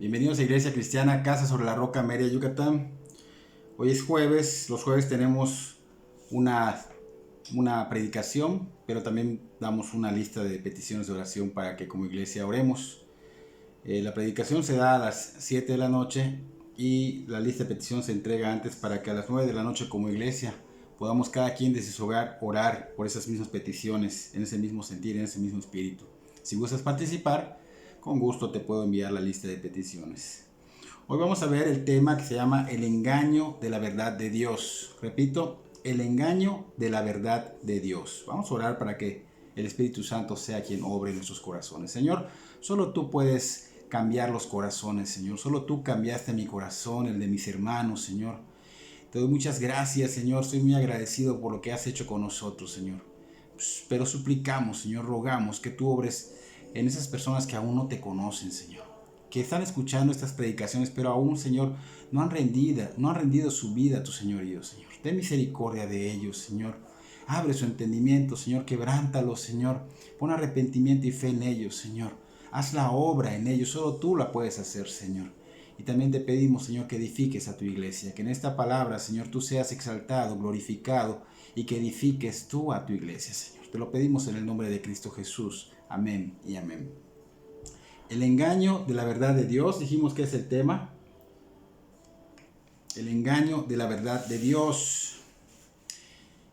Bienvenidos a Iglesia Cristiana Casa sobre la Roca, Mérida, Yucatán. Hoy es jueves, los jueves tenemos una predicación, pero también damos una lista de peticiones de oración para que como iglesia oremos. La predicación se da a las 7 de la noche y la lista de petición se entrega antes para que a las 9 de la noche como iglesia podamos cada quien desde su hogar orar por esas mismas peticiones, en ese mismo sentir, en ese mismo espíritu. Si gustas participar, con gusto te puedo enviar la lista de peticiones. Hoy vamos a ver el tema que se llama el engaño de la verdad de Dios. Repito, el engaño de la verdad de Dios. Vamos a orar para que el Espíritu Santo sea quien obre en nuestros corazones. Señor, solo tú puedes cambiar los corazones, Señor. Solo tú cambiaste mi corazón, el de mis hermanos, Señor. Te doy muchas gracias, Señor. Estoy muy agradecido por lo que has hecho con nosotros, Señor. Pero suplicamos, Señor, rogamos que tú obres en esas personas que aún no te conocen, Señor, que están escuchando estas predicaciones, pero aún, Señor, no han rendido su vida a tu señorío, Señor. Ten misericordia de ellos, Señor. Abre su entendimiento, Señor, quebrántalos, Señor. Pon arrepentimiento y fe en ellos, Señor. Haz la obra en ellos, solo tú la puedes hacer, Señor. Y también te pedimos, Señor, que edifiques a tu iglesia, que en esta palabra, Señor, tú seas exaltado, glorificado y que edifiques tú a tu iglesia, Señor. Te lo pedimos en el nombre de Cristo Jesús. Amén y amén. El engaño de la verdad de Dios, dijimos que es el tema. El engaño de la verdad de Dios.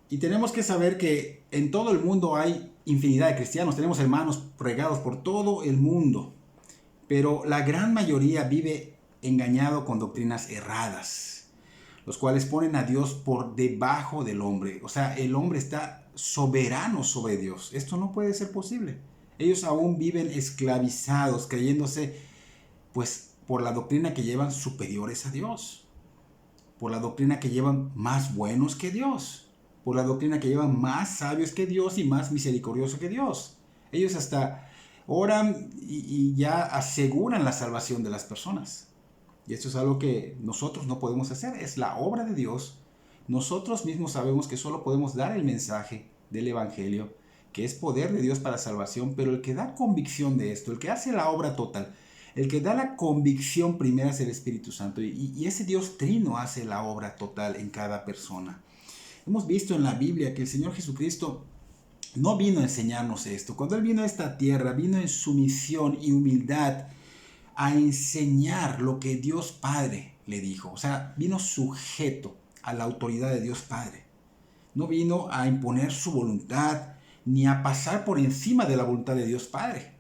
Y tenemos que saber que en todo el mundo hay infinidad de cristianos. Tenemos hermanos regados por todo el mundo. Pero la gran mayoría vive engañado con doctrinas erradas, los cuales ponen a Dios por debajo del hombre. O sea, el hombre está soberano sobre Dios. Esto no puede ser posible. Ellos aún viven esclavizados, creyéndose, pues, por la doctrina que llevan superiores a Dios, por la doctrina que llevan más buenos que Dios, por la doctrina que llevan más sabios que Dios y más misericordiosos que Dios. Ellos hasta oran y ya aseguran la salvación de las personas. Y esto es algo que nosotros no podemos hacer, es la obra de Dios. Nosotros mismos sabemos que solo podemos dar el mensaje del Evangelio, que es poder de Dios para salvación, pero el que da convicción de esto, el que hace la obra total, el que da la convicción primera es el Espíritu Santo, y ese Dios trino hace la obra total en cada persona. Hemos visto en la Biblia que el Señor Jesucristo no vino a enseñarnos esto. Cuando Él vino a esta tierra, vino en sumisión y humildad a enseñar lo que Dios Padre le dijo. O sea, vino sujeto a la autoridad de Dios Padre. No vino a imponer su voluntad ni a pasar por encima de la voluntad de Dios Padre.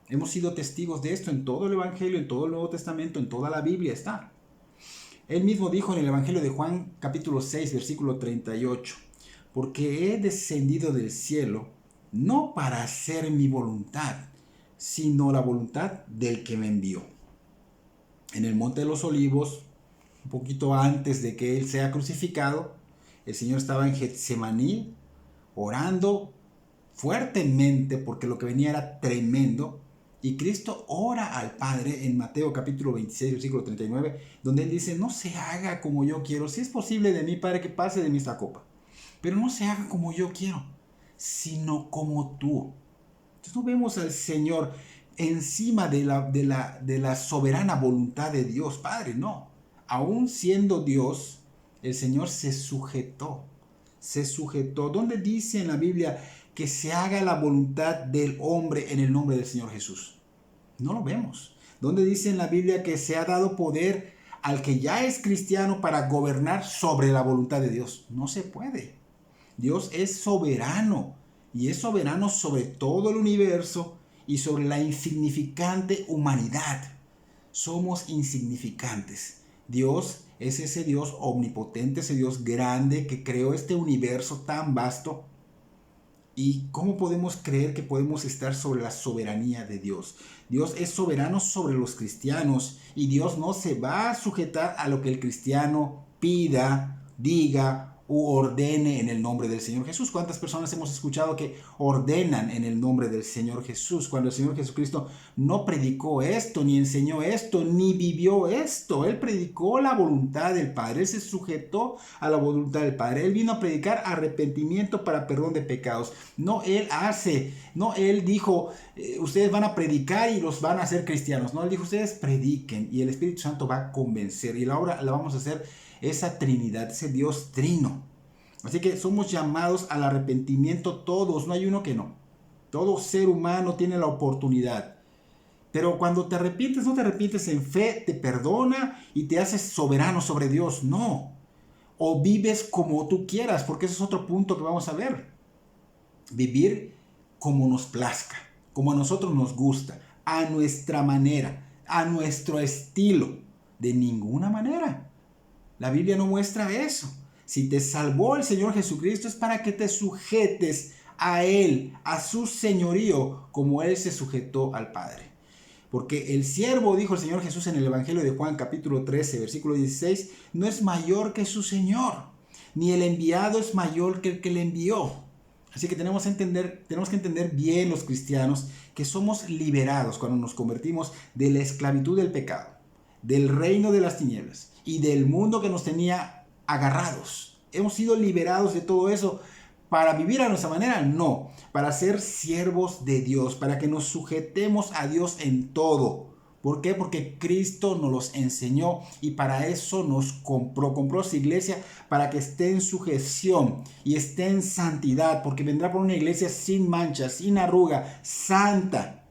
Hemos sido testigos de esto en todo el Evangelio, en todo el Nuevo Testamento, en toda la Biblia está. Él mismo dijo en el Evangelio de Juan capítulo 6, versículo 38, porque he descendido del cielo no para hacer mi voluntad, sino la voluntad del que me envió. En el Monte de los Olivos, un poquito antes de que Él sea crucificado, el Señor estaba en Getsemaní orando fuertemente porque lo que venía era tremendo. Y Cristo ora al Padre en Mateo capítulo 26, versículo 39, donde Él dice, no se haga como yo quiero. Si es posible de mí, Padre, que pase de mí esta copa. Pero no se haga como yo quiero, sino como tú. Entonces no vemos al Señor encima de la soberana voluntad de Dios Padre, no. Aún siendo Dios, el Señor se sujetó. Se sujetó. ¿Dónde dice en la Biblia que se haga la voluntad del hombre en el nombre del Señor Jesús? No lo vemos. ¿Dónde dice en la Biblia que se ha dado poder al que ya es cristiano para gobernar sobre la voluntad de Dios? No se puede. Dios es soberano y es soberano sobre todo el universo y sobre la insignificante humanidad. Somos insignificantes. Dios es ese Dios omnipotente, ese Dios grande que creó este universo tan vasto. ¿Y cómo podemos creer que podemos estar sobre la soberanía de Dios? Dios es soberano sobre los cristianos y Dios no se va a sujetar a lo que el cristiano pida, diga u ordene en el nombre del Señor Jesús. ¿Cuántas personas hemos escuchado que ordenan en el nombre del Señor Jesús? Cuando el Señor Jesucristo no predicó esto, ni enseñó esto, ni vivió esto. Él predicó la voluntad del Padre. Él se sujetó a la voluntad del Padre. Él vino a predicar arrepentimiento para perdón de pecados. No Él dijo, ustedes van a predicar y los van a hacer cristianos. No, Él dijo, ustedes prediquen y el Espíritu Santo va a convencer. Y la obra la vamos a hacer esa Trinidad, ese Dios trino. Así que somos llamados al arrepentimiento todos, no hay uno que no. Todo ser humano tiene la oportunidad. Pero cuando te arrepientes, no te arrepientes en fe, te perdona y te haces soberano sobre Dios. No. O vives como tú quieras, porque ese es otro punto que vamos a ver. Vivir como nos plazca, como a nosotros nos gusta, a nuestra manera, a nuestro estilo. De ninguna manera. La Biblia no muestra eso. Si te salvó el Señor Jesucristo es para que te sujetes a Él, a su señorío, como Él se sujetó al Padre. Porque el siervo, dijo el Señor Jesús en el Evangelio de Juan capítulo 13, versículo 16, no es mayor que su Señor, ni el enviado es mayor que el que le envió. Así que tenemos que entender bien los cristianos que somos liberados cuando nos convertimos de la esclavitud del pecado, del reino de las tinieblas y del mundo que nos tenía agarrados. Hemos sido liberados de todo eso para vivir a nuestra manera, no, para ser siervos de Dios, para que nos sujetemos a Dios en todo. ¿Por qué? Porque Cristo nos los enseñó y para eso nos compró su iglesia para que esté en sujeción y esté en santidad, porque vendrá por una iglesia sin mancha, sin arruga, santa.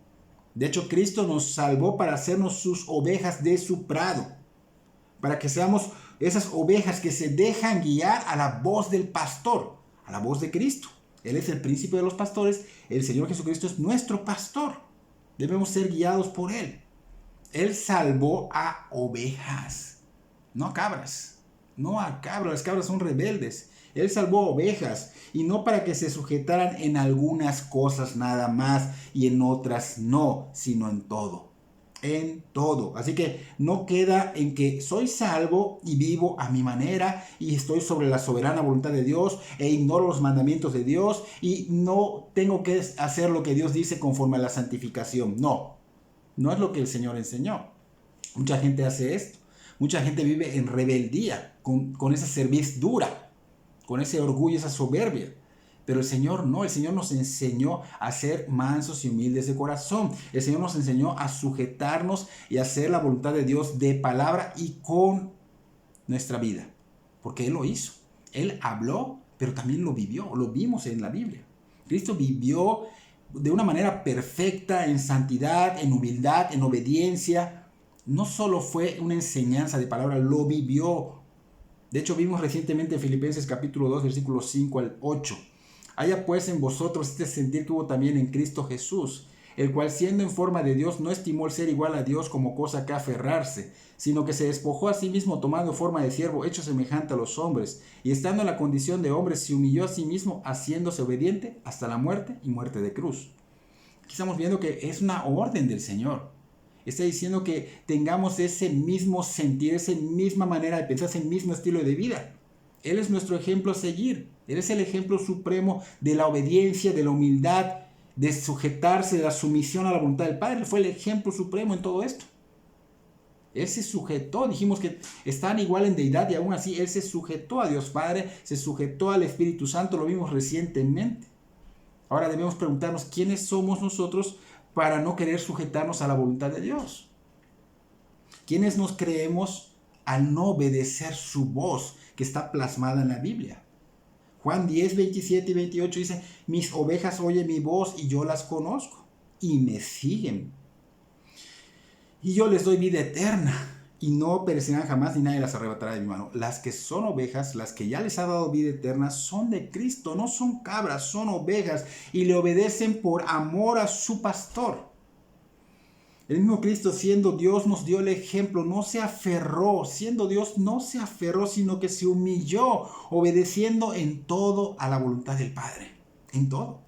De hecho, Cristo nos salvó para hacernos sus ovejas de su prado, para que seamos esas ovejas que se dejan guiar a la voz del pastor, a la voz de Cristo. Él es el príncipe de los pastores, el Señor Jesucristo es nuestro pastor. Debemos ser guiados por Él. Él salvó a ovejas, no a cabras. No a cabras, las cabras son rebeldes. Él salvó ovejas y no para que se sujetaran en algunas cosas nada más y en otras no, sino en todo. En todo. Así que no queda en que soy salvo y vivo a mi manera y estoy sobre la soberana voluntad de Dios e ignoro los mandamientos de Dios y no tengo que hacer lo que Dios dice conforme a la santificación. No es lo que el Señor enseñó. Mucha gente hace esto. Mucha gente vive en rebeldía, con esa cerviz dura, con ese orgullo, esa soberbia. Pero el Señor no, el Señor nos enseñó a ser mansos y humildes de corazón. El Señor nos enseñó a sujetarnos y a hacer la voluntad de Dios de palabra y con nuestra vida. Porque Él lo hizo. Él habló, pero también lo vivió. Lo vimos en la Biblia. Cristo vivió de una manera perfecta, en santidad, en humildad, en obediencia. No solo fue una enseñanza de palabra, lo vivió. De hecho, vimos recientemente en Filipenses capítulo 2, versículos 5 al 8. Haya pues en vosotros este sentir que hubo también en Cristo Jesús, el cual siendo en forma de Dios no estimó el ser igual a Dios como cosa que aferrarse, sino que se despojó a sí mismo tomando forma de siervo, hecho semejante a los hombres, y estando en la condición de hombre se humilló a sí mismo, haciéndose obediente hasta la muerte y muerte de cruz. Aquí estamos viendo que es una orden del Señor. Está diciendo que tengamos ese mismo sentir, esa misma manera de pensar, ese mismo estilo de vida. Él es nuestro ejemplo a seguir. Él es el ejemplo supremo de la obediencia, de la humildad, de sujetarse, de la sumisión a la voluntad del Padre. Él fue el ejemplo supremo en todo esto. Él se sujetó, dijimos que están igual en deidad y aún así Él se sujetó a Dios Padre, se sujetó al Espíritu Santo, lo vimos recientemente. Ahora debemos preguntarnos quiénes somos nosotros para no querer sujetarnos a la voluntad de Dios. ¿Quiénes nos creemos al no obedecer su voz que está plasmada en la Biblia? Juan 10, 27 y 28 dice, mis ovejas oyen mi voz y yo las conozco y me siguen. Y yo les doy vida eterna y no perecerán jamás ni nadie las arrebatará de mi mano. Las que son ovejas, las que ya les ha dado vida eterna, son de Cristo, no son cabras, son ovejas y le obedecen por amor a su pastor. El mismo Cristo, siendo Dios, nos dio el ejemplo, no se aferró, siendo Dios no se aferró, sino que se humilló, obedeciendo en todo a la voluntad del Padre, en todo.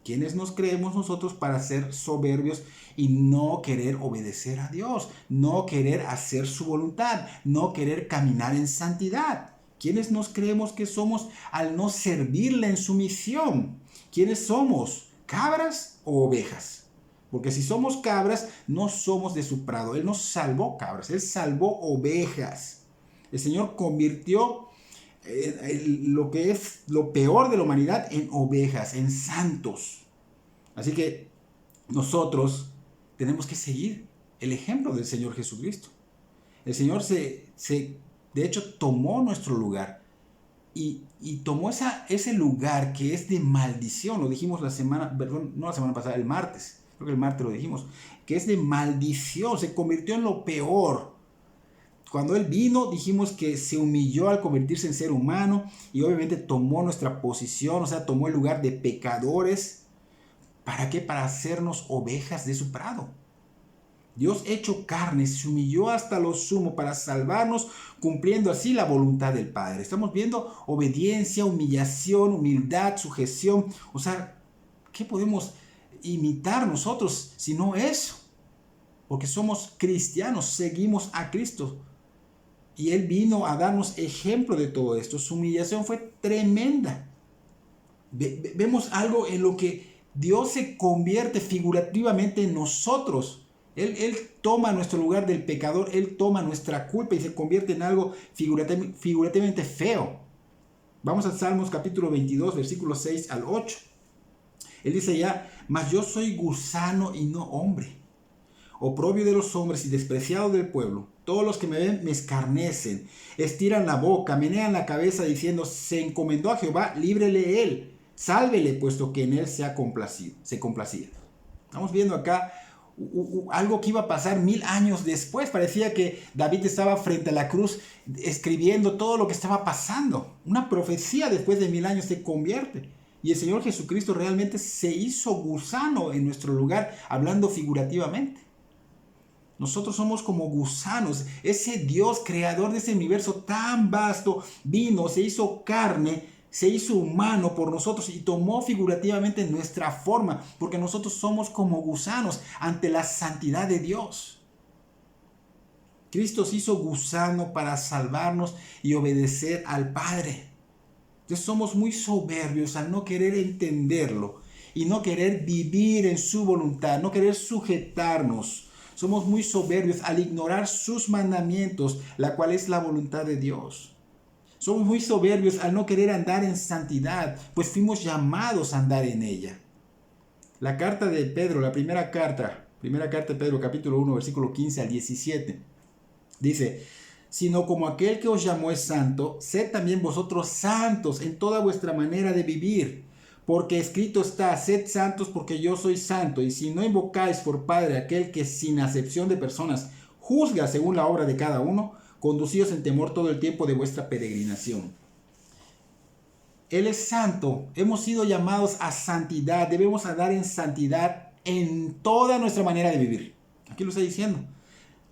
¿Quiénes nos creemos nosotros para ser soberbios y no querer obedecer a Dios, no querer hacer su voluntad, no querer caminar en santidad? ¿Quiénes nos creemos que somos al no servirle en su misión? ¿Quiénes somos? ¿Cabras o ovejas? Porque si somos cabras, no somos de su prado. Él no salvó cabras, Él salvó ovejas. El Señor convirtió lo que es lo peor de la humanidad en ovejas, en santos. Así que nosotros tenemos que seguir el ejemplo del Señor Jesucristo. El Señor de hecho tomó nuestro lugar y tomó ese lugar que es de maldición. Lo dijimos no la semana pasada, el martes. Creo que el martes lo dijimos. Que es de maldición, se convirtió en lo peor. Cuando Él vino, dijimos que se humilló al convertirse en ser humano y obviamente tomó nuestra posición, o sea, tomó el lugar de pecadores. ¿Para qué? Para hacernos ovejas de su prado. Dios hecho carne se humilló hasta lo sumo para salvarnos, cumpliendo así la voluntad del Padre. Estamos viendo obediencia, humillación, humildad, sujeción. O sea, ¿qué podemos imitar nosotros si no eso? Porque somos cristianos, seguimos a Cristo. Y Él vino a darnos ejemplo de todo esto. Su humillación fue tremenda. Vemos algo en lo que Dios se convierte figurativamente en nosotros. Él toma nuestro lugar del pecador, Él toma nuestra culpa y se convierte en algo figurativamente feo. Vamos a Salmos capítulo 22, versículos 6 al 8. Él dice ya, mas yo soy gusano y no hombre, oprobio de los hombres y despreciado del pueblo. Todos los que me ven me escarnecen, estiran la boca, menean la cabeza diciendo, se encomendó a Jehová, líbrele Él, sálvele, puesto que en Él se complacía. Estamos viendo acá algo que iba a pasar 1000 años después. Parecía que David estaba frente a la cruz escribiendo todo lo que estaba pasando. Una profecía después de 1000 años se convierte. Y el Señor Jesucristo realmente se hizo gusano en nuestro lugar, hablando figurativamente. Nosotros somos como gusanos. Ese Dios creador de ese universo tan vasto vino, se hizo carne, se hizo humano por nosotros y tomó figurativamente nuestra forma, porque nosotros somos como gusanos ante la santidad de Dios. Cristo se hizo gusano para salvarnos y obedecer al Padre. Entonces somos muy soberbios al no querer entenderlo y no querer vivir en su voluntad, no querer sujetarnos. Somos muy soberbios al ignorar sus mandamientos, la cual es la voluntad de Dios. Somos muy soberbios al no querer andar en santidad, pues fuimos llamados a andar en ella. La carta de Pedro, la primera carta de Pedro, capítulo 1, versículo 15 al 17, dice, sino como aquel que os llamó es santo, sed también vosotros santos en toda vuestra manera de vivir, porque escrito está, sed santos porque yo soy santo, y si no invocáis por Padre aquel que sin acepción de personas juzga según la obra de cada uno, conducíos en temor todo el tiempo de vuestra peregrinación. Él es santo, hemos sido llamados a santidad, debemos andar en santidad en toda nuestra manera de vivir. Aquí lo está diciendo.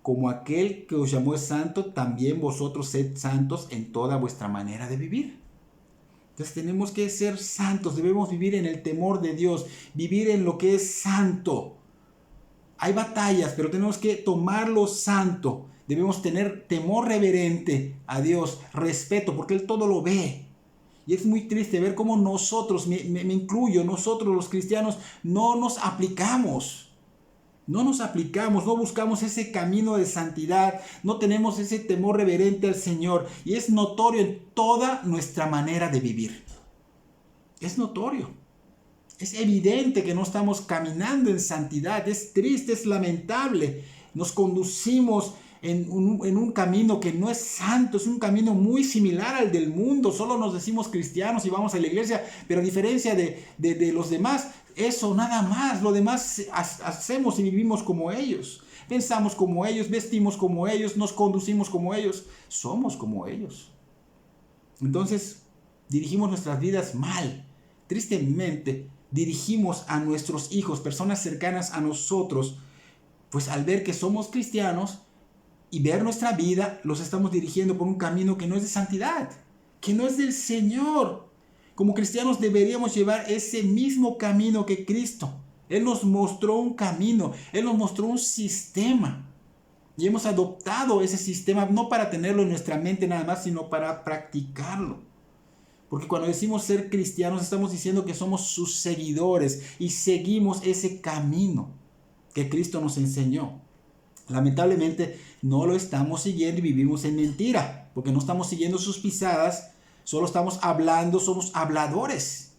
Como aquel que os llamó es santo, también vosotros sed santos en toda vuestra manera de vivir. Entonces tenemos que ser santos, debemos vivir en el temor de Dios, vivir en lo que es santo. Hay batallas, pero tenemos que tomarlo santo. Debemos tener temor reverente a Dios, respeto, porque Él todo lo ve. Y es muy triste ver cómo nosotros, me incluyo, nosotros los cristianos, no nos aplicamos. No buscamos ese camino de santidad, no tenemos ese temor reverente al Señor. Y es notorio en toda nuestra manera de vivir. Es notorio. Es evidente que no estamos caminando en santidad. Es triste, es lamentable. Nos conducimos en un camino que no es santo, es un camino muy similar al del mundo. Solo nos decimos cristianos y vamos a la iglesia, pero a diferencia de los demás, eso nada más. Lo demás hacemos y vivimos como ellos. Pensamos como ellos, vestimos como ellos, nos conducimos como ellos. Somos como ellos. Entonces, dirigimos nuestras vidas mal. Tristemente, dirigimos a nuestros hijos, personas cercanas a nosotros, pues al ver que somos cristianos y ver nuestra vida, los estamos dirigiendo por un camino que no es de santidad, que no es del Señor. Como cristianos deberíamos llevar ese mismo camino que Cristo. Él nos mostró un camino, Él nos mostró un sistema. Y hemos adoptado ese sistema no para tenerlo en nuestra mente nada más, sino para practicarlo. Porque cuando decimos ser cristianos estamos diciendo que somos sus seguidores y seguimos ese camino que Cristo nos enseñó. Lamentablemente no lo estamos siguiendo y vivimos en mentira, porque no estamos siguiendo sus pisadas, solo estamos hablando, somos habladores.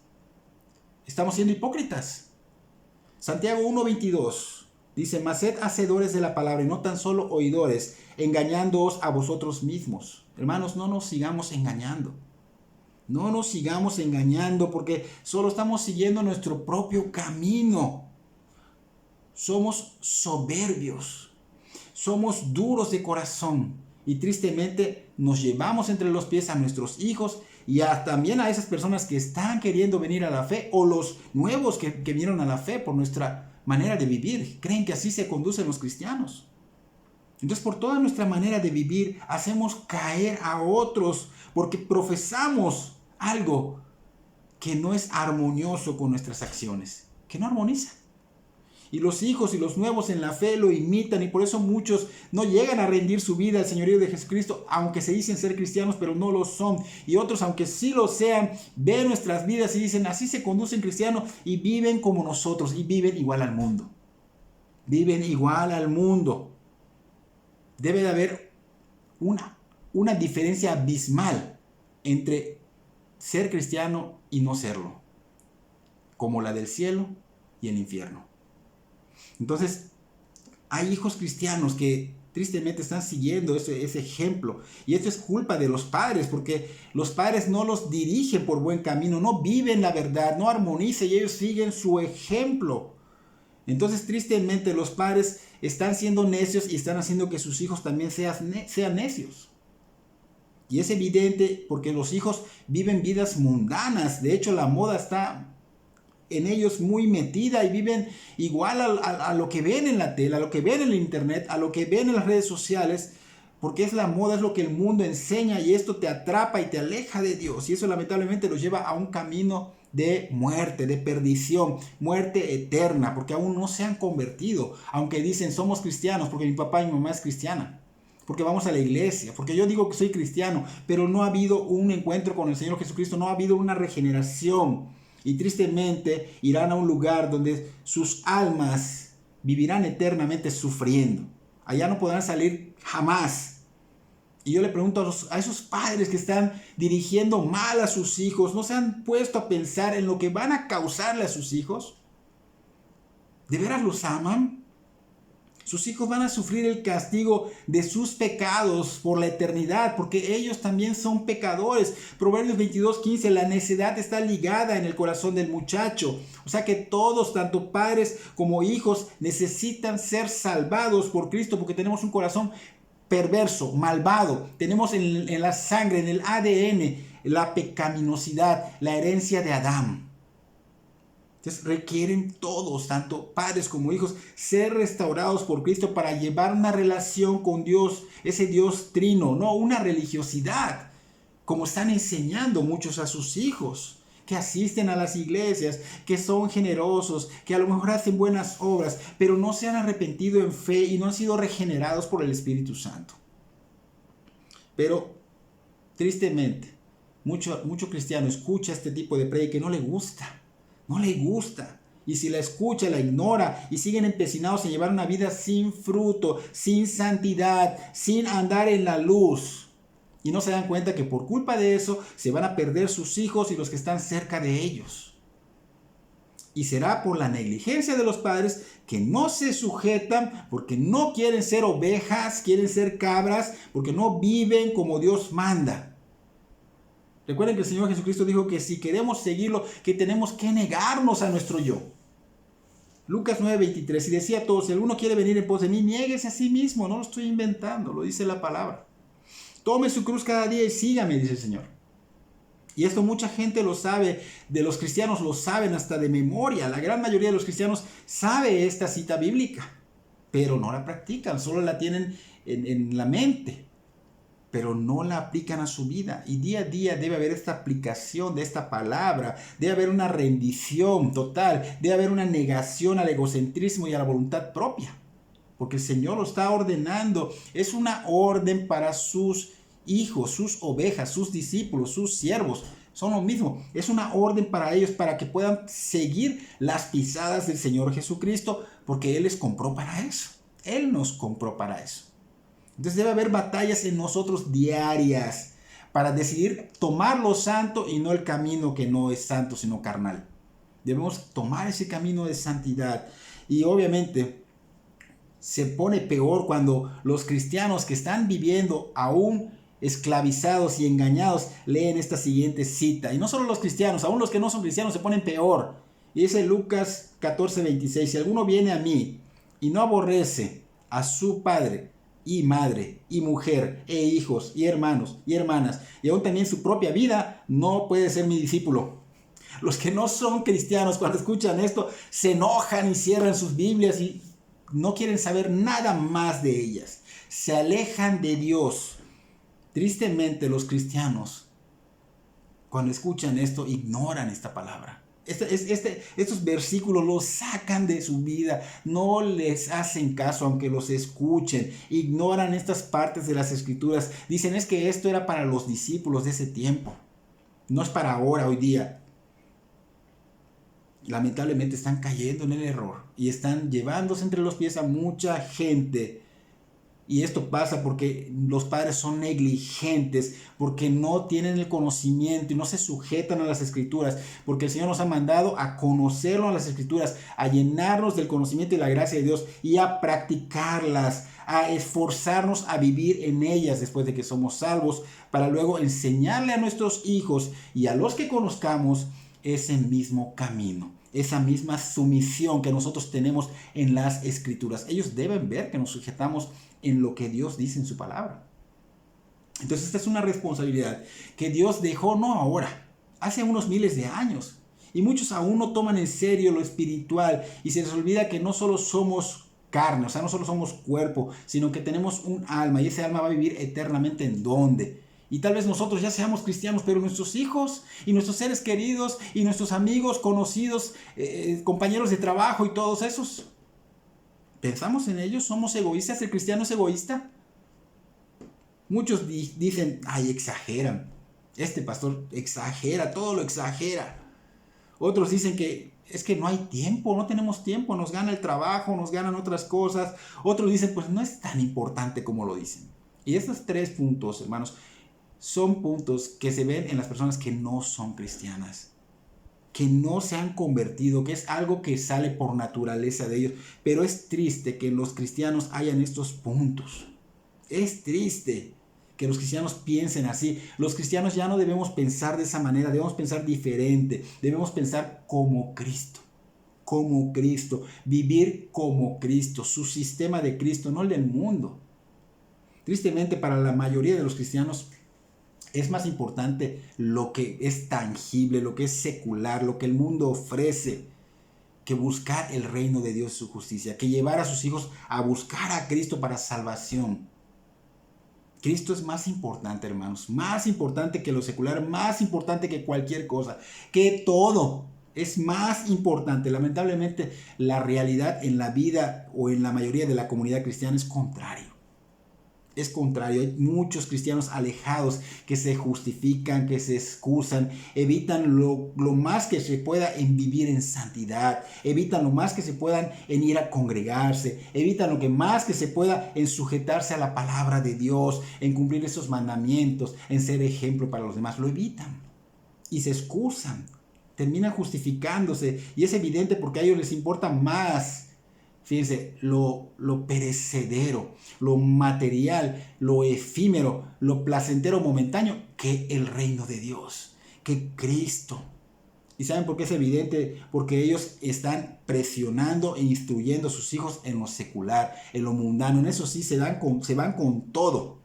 Estamos siendo hipócritas. Santiago 1:22 dice: mas sed hacedores de la palabra y no tan solo oidores, engañándoos a vosotros mismos. Hermanos, no nos sigamos engañando. No nos sigamos engañando porque solo estamos siguiendo nuestro propio camino. Somos soberbios. Somos duros de corazón. Y tristemente nos llevamos entre los pies a nuestros hijos y también a esas personas que están queriendo venir a la fe, o los nuevos que vinieron a la fe por nuestra manera de vivir. Creen que así se conducen los cristianos. Entonces, por toda nuestra manera de vivir, hacemos caer a otros porque profesamos algo que no es armonioso con nuestras acciones, que no armoniza. Y los hijos y los nuevos en la fe lo imitan, y por eso muchos no llegan a rendir su vida al señorío de Jesucristo, aunque se dicen ser cristianos, pero no lo son. Y otros, aunque sí lo sean, ven nuestras vidas y dicen: así se conducen cristianos, y viven como nosotros, y viven igual al mundo. Viven igual al mundo. Debe de haber una diferencia abismal entre ser cristiano y no serlo, como la del cielo y el infierno. Entonces, hay hijos cristianos que tristemente están siguiendo ese ejemplo, y esto es culpa de los padres, porque los padres no los dirigen por buen camino, no viven la verdad, no armonizan, y ellos siguen su ejemplo. Entonces, tristemente, los padres están siendo necios y están haciendo que sus hijos también sean necios. Y es evidente porque los hijos viven vidas mundanas. De hecho, la moda está en ellos muy metida y viven igual a lo que ven en la tele, a lo que ven en el internet, a lo que ven en las redes sociales, porque es la moda, es lo que el mundo enseña, y esto te atrapa y te aleja de Dios, y eso lamentablemente los lleva a un camino de muerte, de perdición, muerte eterna, porque aún no se han convertido, aunque dicen somos cristianos, porque mi papá y mi mamá es cristiana, porque vamos a la iglesia, porque yo digo que soy cristiano, pero no ha habido un encuentro con el Señor Jesucristo, no ha habido una regeneración. Y tristemente irán a un lugar donde sus almas vivirán eternamente sufriendo. Allá no podrán salir jamás. Y yo le pregunto a esos padres que están dirigiendo mal a sus hijos, ¿no se han puesto a pensar en lo que van a causarle a sus hijos? ¿De veras los aman? Sus hijos van a sufrir el castigo de sus pecados por la eternidad, porque ellos también son pecadores. Proverbios 22:15, la necedad está ligada en el corazón del muchacho. O sea que todos, tanto padres como hijos, necesitan ser salvados por Cristo, porque tenemos un corazón perverso, malvado. Tenemos en la sangre, en el ADN, la pecaminosidad, la herencia de Adán. Entonces requieren todos, tanto padres como hijos, ser restaurados por Cristo para llevar una relación con Dios, ese Dios trino, no una religiosidad, como están enseñando muchos a sus hijos, que asisten a las iglesias, que son generosos, que a lo mejor hacen buenas obras, pero no se han arrepentido en fe y no han sido regenerados por el Espíritu Santo. Pero, tristemente, mucho cristiano escucha este tipo de prédica que no le gusta. No le gusta. Y si la escucha, la ignora, y siguen empecinados en llevar una vida sin fruto, sin santidad, sin andar en la luz. Y no se dan cuenta que por culpa de eso se van a perder sus hijos y los que están cerca de ellos. Y será por la negligencia de los padres que no se sujetan, porque no quieren ser ovejas, quieren ser cabras, porque no viven como Dios manda. Recuerden que el Señor Jesucristo dijo que si queremos seguirlo, que tenemos que negarnos a nuestro yo. Lucas 9:23, y decía a todos: si alguno quiere venir en pos de mí, niéguese a sí mismo. No lo estoy inventando, lo dice la palabra. Tome su cruz cada día y sígame, dice el Señor. Y esto mucha gente lo sabe, de los cristianos lo saben hasta de memoria. La gran mayoría de los cristianos sabe esta cita bíblica, pero no la practican, solo la tienen en la mente, pero no la aplican a su vida. Y día a día debe haber esta aplicación de esta palabra, debe haber una rendición total, debe haber una negación al egocentrismo y a la voluntad propia. porque el Señor lo está ordenando. Es una orden para sus hijos, sus ovejas, sus discípulos, sus siervos. Son lo mismo. Es una orden para ellos para que puedan seguir las pisadas del Señor Jesucristo, porque Él les compró para eso. Él nos compró para eso. Entonces debe haber batallas en nosotros diarias para decidir tomar lo santo y no el camino que no es santo, sino carnal. Debemos tomar ese camino de santidad. Y obviamente se pone peor cuando los cristianos que están viviendo aún esclavizados y engañados leen esta siguiente cita. Y no solo los cristianos, aún los que no son cristianos se ponen peor. Y dice Lucas 14:26, si alguno viene a mí y no aborrece a su padre y madre, y mujer, e hijos, y hermanos, y hermanas, y aún también su propia vida, no puede ser mi discípulo. Los que no son cristianos, cuando escuchan esto, se enojan y cierran sus Biblias y no quieren saber nada más de ellas. Se alejan de Dios. Tristemente, los cristianos, cuando escuchan esto, ignoran esta palabra. Estos versículos los sacan de su vida, no les hacen caso aunque los escuchen, ignoran estas partes de las escrituras, dicen es que esto era para los discípulos de ese tiempo, no es para ahora, hoy día. Lamentablemente están cayendo en el error y están llevándose entre los pies a mucha gente. Y esto pasa porque los padres son negligentes, porque no tienen el conocimiento y no se sujetan a las escrituras, porque el Señor nos ha mandado a conocerlo a las escrituras, a llenarnos del conocimiento y la gracia de Dios y a practicarlas, a esforzarnos a vivir en ellas después de que somos salvos, para luego enseñarle a nuestros hijos y a los que conozcamos ese mismo camino, esa misma sumisión que nosotros tenemos en las escrituras. Ellos deben ver que nos sujetamos en lo que Dios dice en su palabra. Entonces esta es una responsabilidad que Dios dejó no ahora, hace unos miles de años. Y muchos aún no toman en serio lo espiritual y se les olvida que no solo somos carne, o sea, no solo somos cuerpo, sino que tenemos un alma y ese alma va a vivir eternamente ¿en dónde? Y tal vez nosotros ya seamos cristianos, pero nuestros hijos y nuestros seres queridos y nuestros amigos, conocidos, compañeros de trabajo y todos esos, ¿pensamos en ellos? ¿Somos egoístas? ¿El cristiano es egoísta? Muchos dicen, ay, exageran. Este pastor exagera, todo lo exagera. Otros dicen que es que no hay tiempo, no tenemos tiempo, nos gana el trabajo, nos ganan otras cosas. Otros dicen, pues no es tan importante como lo dicen. Y estos 3 puntos, hermanos, son puntos que se ven en las personas que no son cristianas, que no se han convertido, que es algo que sale por naturaleza de ellos. Pero es triste que en los cristianos hayan estos puntos. Es triste que los cristianos piensen así. Los cristianos ya no debemos pensar de esa manera, debemos pensar diferente, debemos pensar como Cristo. Como Cristo, vivir como Cristo, su sistema de Cristo, no el del mundo. Tristemente, para la mayoría de los cristianos es más importante lo que es tangible, lo que es secular, lo que el mundo ofrece, que buscar el reino de Dios y su justicia, que llevar a sus hijos a buscar a Cristo para salvación. Cristo es más importante, hermanos, más importante que lo secular, más importante que cualquier cosa, que todo. Es más importante. Lamentablemente, la realidad en la vida o en la mayoría de la comunidad cristiana es contrario. Es contrario, hay muchos cristianos alejados que se justifican, que se excusan, evitan lo más que se pueda en vivir en santidad, evitan lo más que se puedan en ir a congregarse, evitan lo que más que se pueda en sujetarse a la palabra de Dios, en cumplir esos mandamientos, en ser ejemplo para los demás. Lo evitan y se excusan, terminan justificándose y es evidente porque a ellos les importa más. Fíjense, lo perecedero, lo material, lo efímero, lo placentero momentáneo, que el reino de Dios, que Cristo. ¿Y saben por qué es evidente? Porque ellos están presionando e instruyendo a sus hijos en lo secular, en lo mundano. En eso sí se van con todo,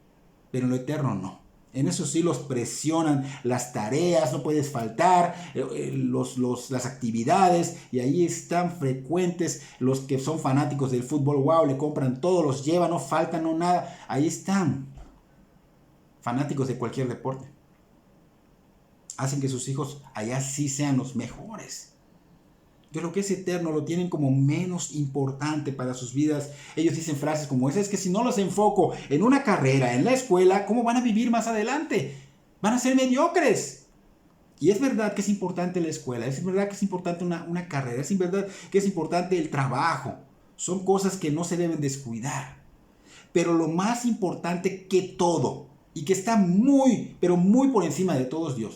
pero en lo eterno no. En eso sí los presionan las tareas, no puedes faltar, las actividades, y ahí están frecuentes los que son fanáticos del fútbol. Wow, le compran todo, los llevan, no faltan, no nada. Ahí están, fanáticos de cualquier deporte. Hacen que sus hijos allá sí sean los mejores. de lo que es eterno lo tienen como menos importante para sus vidas. Ellos dicen frases como esa: es que si no los enfoco en una carrera, en la escuela, ¿cómo van a vivir más adelante? Van a ser mediocres. Y es verdad que es importante la escuela, es verdad que es importante una carrera, es verdad que es importante el trabajo. Son cosas que no se deben descuidar. Pero lo más importante que todo, y que está muy, pero muy por encima de todo, es Dios.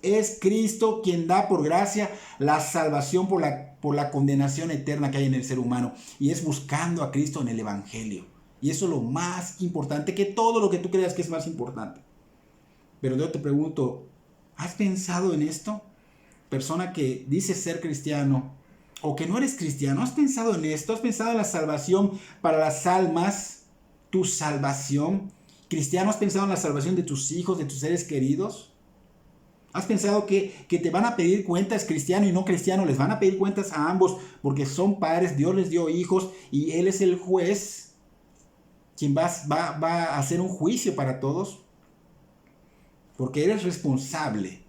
Es Cristo quien da por gracia la salvación por la condenación eterna que hay en el ser humano. Y es buscando a Cristo en el Evangelio. Y eso es lo más importante que todo lo que tú creas que es más importante. Pero yo te pregunto, ¿has pensado en esto? Persona que dice ser cristiano o que no eres cristiano, ¿has pensado en esto? ¿Has pensado en la salvación para las almas? ¿Tu salvación? ¿Cristiano, has pensado en la salvación de tus hijos, de tus seres queridos? ¿Has pensado que te van a pedir cuentas, cristiano y no cristiano? Les van a pedir cuentas a ambos porque son padres, Dios les dio hijos y Él es el juez quien va a hacer un juicio para todos. Porque eres responsable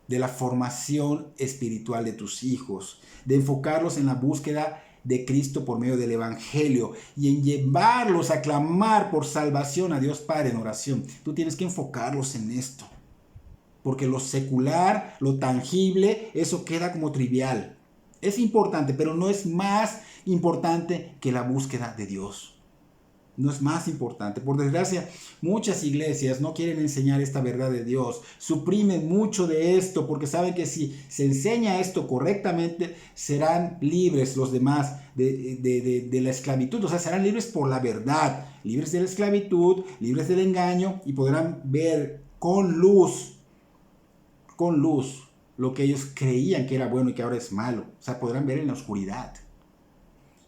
de la formación espiritual de tus hijos, de enfocarlos en la búsqueda de Cristo por medio del Evangelio y en llevarlos a clamar por salvación a Dios Padre en oración. Tú tienes que enfocarlos en esto, porque lo secular, lo tangible, eso queda como trivial. Es importante, pero no es más importante que la búsqueda de Dios. No es más importante. Por desgracia, muchas iglesias no quieren enseñar esta verdad de Dios. Suprimen mucho de esto porque saben que si se enseña esto correctamente, serán libres los demás de la esclavitud. O sea, serán libres por la verdad, libres de la esclavitud, libres del engaño y podrán ver con luz lo que ellos creían que era bueno y que ahora es malo. O sea, podrán ver en la oscuridad.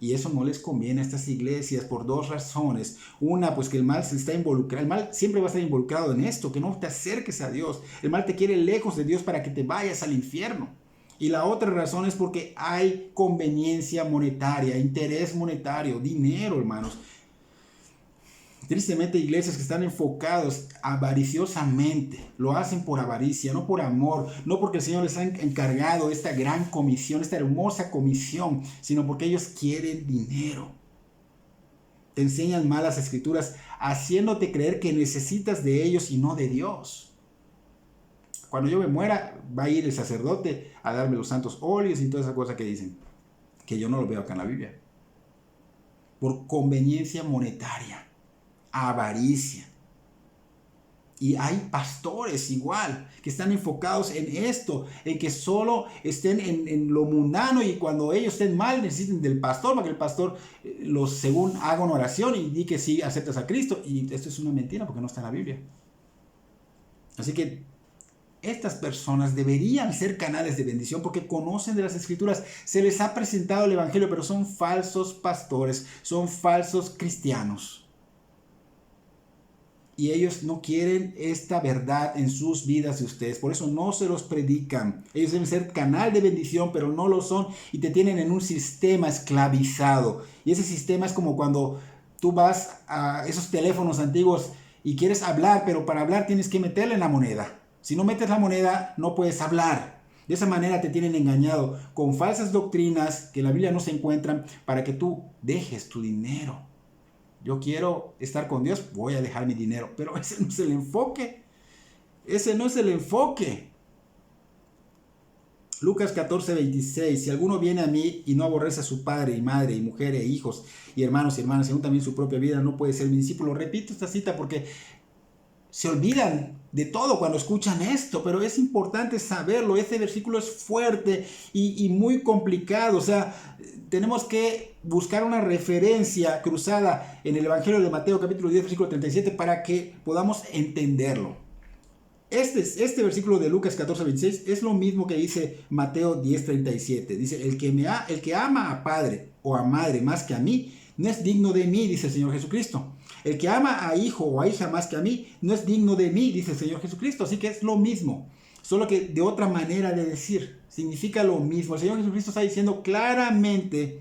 Y eso no les conviene a estas iglesias por dos razones. Una, pues que el mal se está involucrado. El mal siempre va a estar involucrado en esto, que no te acerques a Dios. El mal te quiere lejos de Dios para que te vayas al infierno. Y la otra razón es porque hay conveniencia monetaria, interés monetario, dinero, hermanos. Tristemente, iglesias que están enfocados avariciosamente, lo hacen por avaricia, no por amor, no porque el Señor les ha encargado esta gran comisión, esta hermosa comisión, sino porque ellos quieren dinero. Te enseñan malas escrituras, haciéndote creer que necesitas de ellos y no de Dios. Cuando yo me muera, va a ir el sacerdote a darme los santos óleos y toda esa cosa que dicen, que yo no lo veo acá en la Biblia. Por conveniencia monetaria. Avaricia. Y hay pastores igual que están enfocados en esto, en que solo estén en lo mundano y cuando ellos estén mal necesiten del pastor para que el pastor los según haga una oración y diga que sí aceptas a Cristo. Y esto es una mentira porque no está en la Biblia. Así que estas personas deberían ser canales de bendición porque conocen de las escrituras, se les ha presentado el evangelio, pero son falsos pastores, son falsos cristianos. Y ellos no quieren esta verdad en sus vidas de ustedes. Por eso no se los predican. Ellos deben ser canal de bendición, pero no lo son. Y te tienen en un sistema esclavizado. Y ese sistema es como cuando tú vas a esos teléfonos antiguos y quieres hablar, pero para hablar tienes que meterle la moneda. Si no metes la moneda, no puedes hablar. De esa manera te tienen engañado con falsas doctrinas que en la Biblia no se encuentran para que tú dejes tu dinero. Yo quiero estar con Dios, voy a dejar mi dinero. Pero ese no es el enfoque. Ese no es el enfoque. Lucas 14:26. Si alguno viene a mí y no aborrece a su padre y madre y mujer e hijos y hermanos y hermanas, y aún también su propia vida, no puede ser mi discípulo. Repito esta cita porque se olvidan de todo cuando escuchan esto, pero es importante saberlo. Este versículo es fuerte y muy complicado. O sea, tenemos que buscar una referencia cruzada en el Evangelio de Mateo capítulo 10, versículo 37 para que podamos entenderlo. Este versículo de Lucas 14:26 es lo mismo que dice Mateo 10:37. Dice, el que ama a padre o a madre más que a mí, no es digno de mí, dice el Señor Jesucristo. El que ama a hijo o a hija más que a mí, no es digno de mí, dice el Señor Jesucristo. Así que es lo mismo, solo que de otra manera de decir. Significa lo mismo. El Señor Jesucristo está diciendo claramente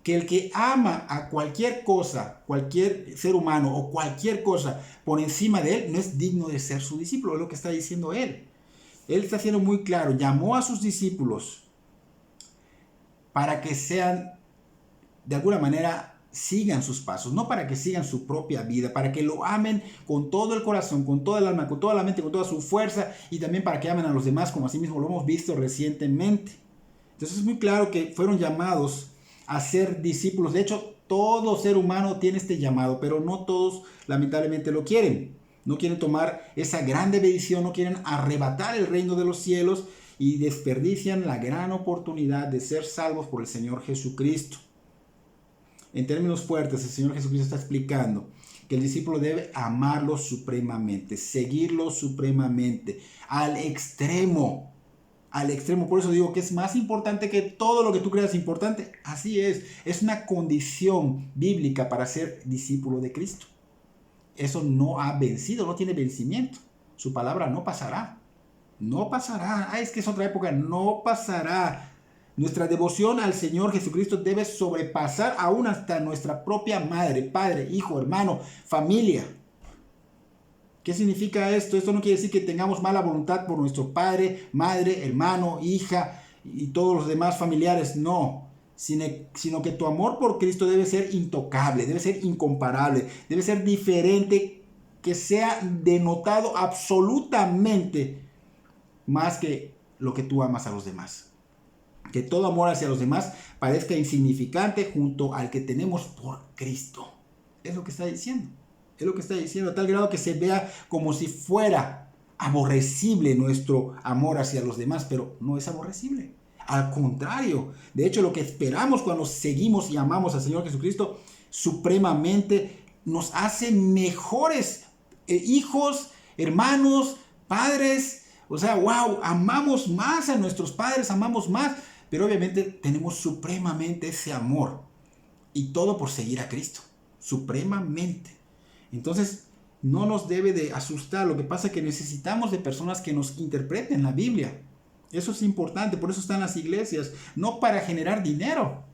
que el que ama a cualquier cosa, cualquier ser humano o cualquier cosa por encima de él, no es digno de ser su discípulo. Es lo que está diciendo él. Él está siendo muy claro. Llamó a sus discípulos para que sean, de alguna manera, sigan sus pasos, no para que sigan su propia vida, para que lo amen con todo el corazón, con toda el alma, con toda la mente, con toda su fuerza, y también para que amen a los demás como así mismo lo hemos visto recientemente. Entonces es muy claro que fueron llamados a ser discípulos. De hecho, todo ser humano tiene este llamado, pero no todos lamentablemente lo quieren. No quieren tomar esa grande bendición, no quieren arrebatar el reino de los cielos y desperdician la gran oportunidad de ser salvos por el Señor Jesucristo. En términos fuertes, el Señor Jesucristo está explicando que el discípulo debe amarlo supremamente, seguirlo supremamente, al extremo. Al extremo, por eso digo que es más importante que todo lo que tú creas importante. Así es una condición bíblica para ser discípulo de Cristo. Eso no ha vencido, no tiene vencimiento. Su palabra no pasará. No pasará. Es que es otra época, no pasará. Nuestra devoción al Señor Jesucristo debe sobrepasar aún hasta nuestra propia madre, padre, hijo, hermano, familia. ¿Qué significa esto? Esto no quiere decir que tengamos mala voluntad por nuestro padre, madre, hermano, hija y todos los demás familiares. No, sino que tu amor por Cristo debe ser intocable, debe ser incomparable, debe ser diferente, que sea denotado absolutamente más que lo que tú amas a los demás. Que todo amor hacia los demás parezca insignificante junto al que tenemos por Cristo. Es lo que está diciendo. Es lo que está diciendo, a tal grado que se vea como si fuera aborrecible nuestro amor hacia los demás, pero no es aborrecible. Al contrario, de hecho lo que esperamos cuando seguimos y amamos al Señor Jesucristo supremamente nos hace mejores hijos, hermanos, padres. O sea, wow, amamos más a nuestros padres, amamos más, pero obviamente tenemos supremamente ese amor. Y todo por seguir a Cristo, supremamente. Entonces, no nos debe de asustar. Lo que pasa es que necesitamos de personas que nos interpreten la Biblia. Eso es importante, por eso están las iglesias, no para generar dinero.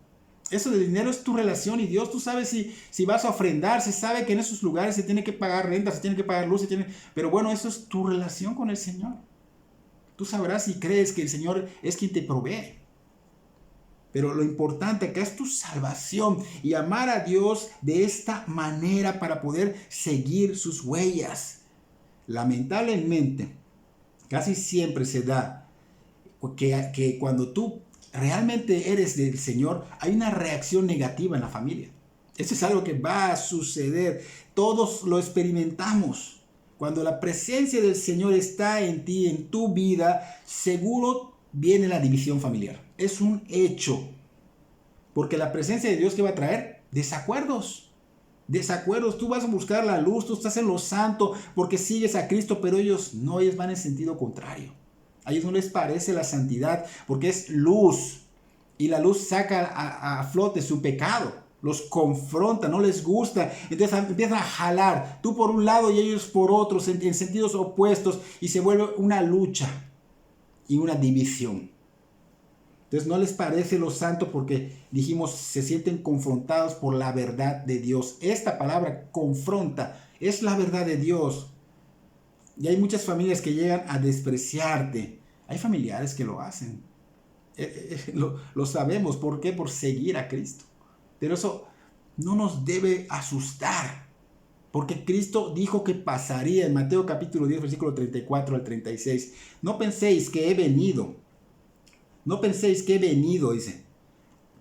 Eso de dinero es tu relación y Dios. Tú sabes si vas a ofrendar, se sabe que en esos lugares se tiene que pagar renta, se tiene que pagar luz, pero bueno, eso es tu relación con el Señor. Tú sabrás si crees que el Señor es quien te provee. Pero lo importante acá es tu salvación y amar a Dios de esta manera para poder seguir sus huellas. Lamentablemente, casi siempre se da que cuando tú realmente eres del Señor, hay una reacción negativa en la familia. Eso es algo que va a suceder. Todos lo experimentamos. Cuando la presencia del Señor está en ti, en tu vida, seguro viene la división familiar. Es un hecho. Porque la presencia de Dios, ¿qué va a traer? Desacuerdos. Desacuerdos. Tú vas a buscar la luz, tú estás en lo santo porque sigues a Cristo, pero ellos no, ellos van en sentido contrario. A ellos no les parece la santidad porque es luz. Y la luz saca a flote su pecado. Los confronta, no les gusta. Entonces empiezan a jalar. Tú por un lado y ellos por otro, en sentidos opuestos. Y se vuelve una lucha y una división. Entonces no les parece lo santo porque dijimos se sienten confrontados por la verdad de Dios. Esta palabra confronta, es la verdad de Dios. Y hay muchas familias que llegan a despreciarte. Hay familiares que lo hacen. Lo sabemos. ¿Por qué? Por seguir a Cristo. Pero eso no nos debe asustar. Porque Cristo dijo que pasaría en Mateo capítulo 10, versículo 34 al 36. No penséis que he venido. No penséis que he venido, dice,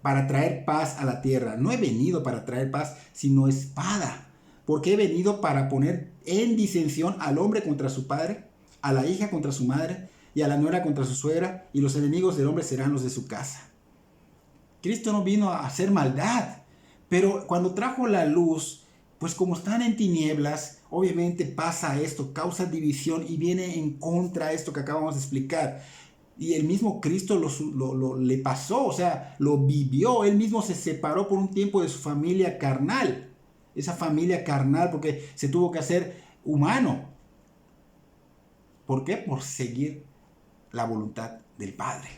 para traer paz a la tierra. No he venido para traer paz, sino espada. Porque he venido para poner en disensión al hombre contra su padre, a la hija contra su madre, y a la nuera contra su suegra, y los enemigos del hombre serán los de su casa. Cristo no vino a hacer maldad, pero cuando trajo la luz, pues como están en tinieblas, obviamente pasa esto, causa división y viene en contra de esto que acabamos de explicar. Y el mismo Cristo le pasó, o sea, lo vivió. Él mismo se separó por un tiempo de su familia carnal. Esa familia carnal porque se tuvo que hacer humano. ¿Por qué? Por seguir la voluntad del Padre.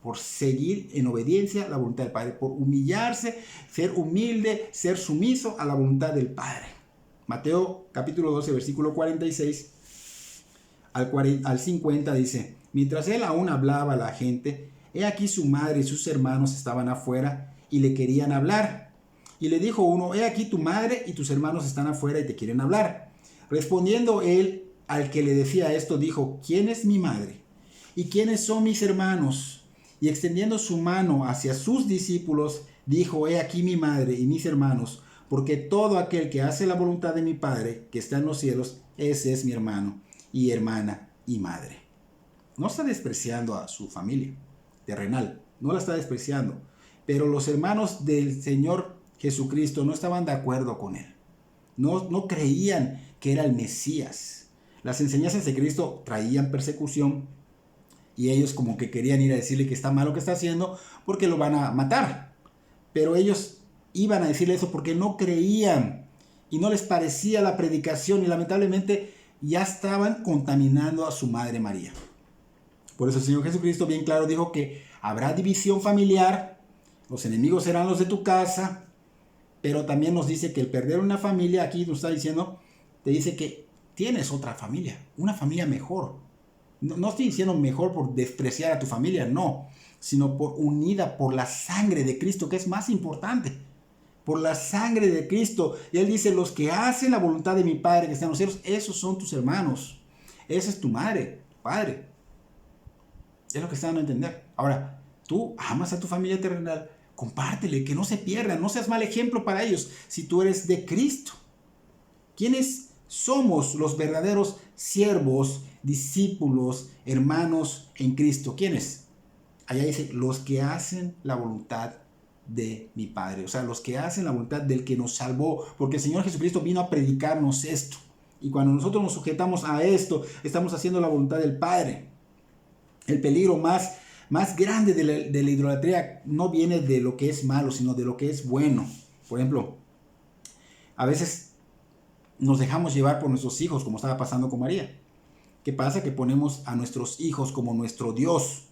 Por seguir en obediencia la voluntad del Padre. Por humillarse, ser humilde, ser sumiso a la voluntad del Padre. Mateo capítulo 12, versículo 46 al 50 dice: mientras él aún hablaba a la gente, He aquí su madre y sus hermanos estaban afuera y le querían hablar. Y le dijo uno, he aquí tu madre y tus hermanos están afuera y te quieren hablar. Respondiendo él al que le decía esto, dijo, ¿quién es mi madre? ¿Y quiénes son mis hermanos? Y extendiendo su mano hacia sus discípulos, dijo, he aquí mi madre y mis hermanos, porque todo aquel que hace la voluntad de mi Padre, que está en los cielos, ese es mi hermano y hermana y madre. No está despreciando a su familia terrenal, no la está despreciando, pero los hermanos del Señor Jesucristo no estaban de acuerdo con él. No creían que era el Mesías. Las enseñanzas de Cristo traían persecución y ellos como que querían ir a decirle que está mal lo que está haciendo porque lo van a matar. Pero ellos iban a decirle eso porque no creían y no les parecía la predicación y lamentablemente ya estaban contaminando a su madre María. Por eso el Señor Jesucristo bien claro dijo que habrá división familiar, los enemigos serán los de tu casa, pero también nos dice que el perder una familia, aquí nos está diciendo, te dice que tienes otra familia, una familia mejor. No estoy diciendo mejor por despreciar a tu familia, no, sino por unida por la sangre de Cristo, que es más importante. Por la sangre de Cristo. Y él dice, los que hacen la voluntad de mi Padre que está en los cielos, esos son tus hermanos. Esa es tu madre, padre. Es lo que están dando a entender. Ahora, tú amas a tu familia terrenal, compártele, que no se pierdan, no seas mal ejemplo para ellos si tú eres de Cristo. ¿Quiénes somos los verdaderos siervos, discípulos, hermanos en Cristo? ¿Quiénes? Allá dice, los que hacen la voluntad de mi Padre. O sea, los que hacen la voluntad del que nos salvó. Porque el Señor Jesucristo vino a predicarnos esto. Y cuando nosotros nos sujetamos a esto, estamos haciendo la voluntad del Padre. El peligro más grande de la idolatría no viene de lo que es malo, sino de lo que es bueno. Por ejemplo, a veces nos dejamos llevar por nuestros hijos, como estaba pasando con María. ¿Qué pasa? Que ponemos a nuestros hijos como nuestro Dios.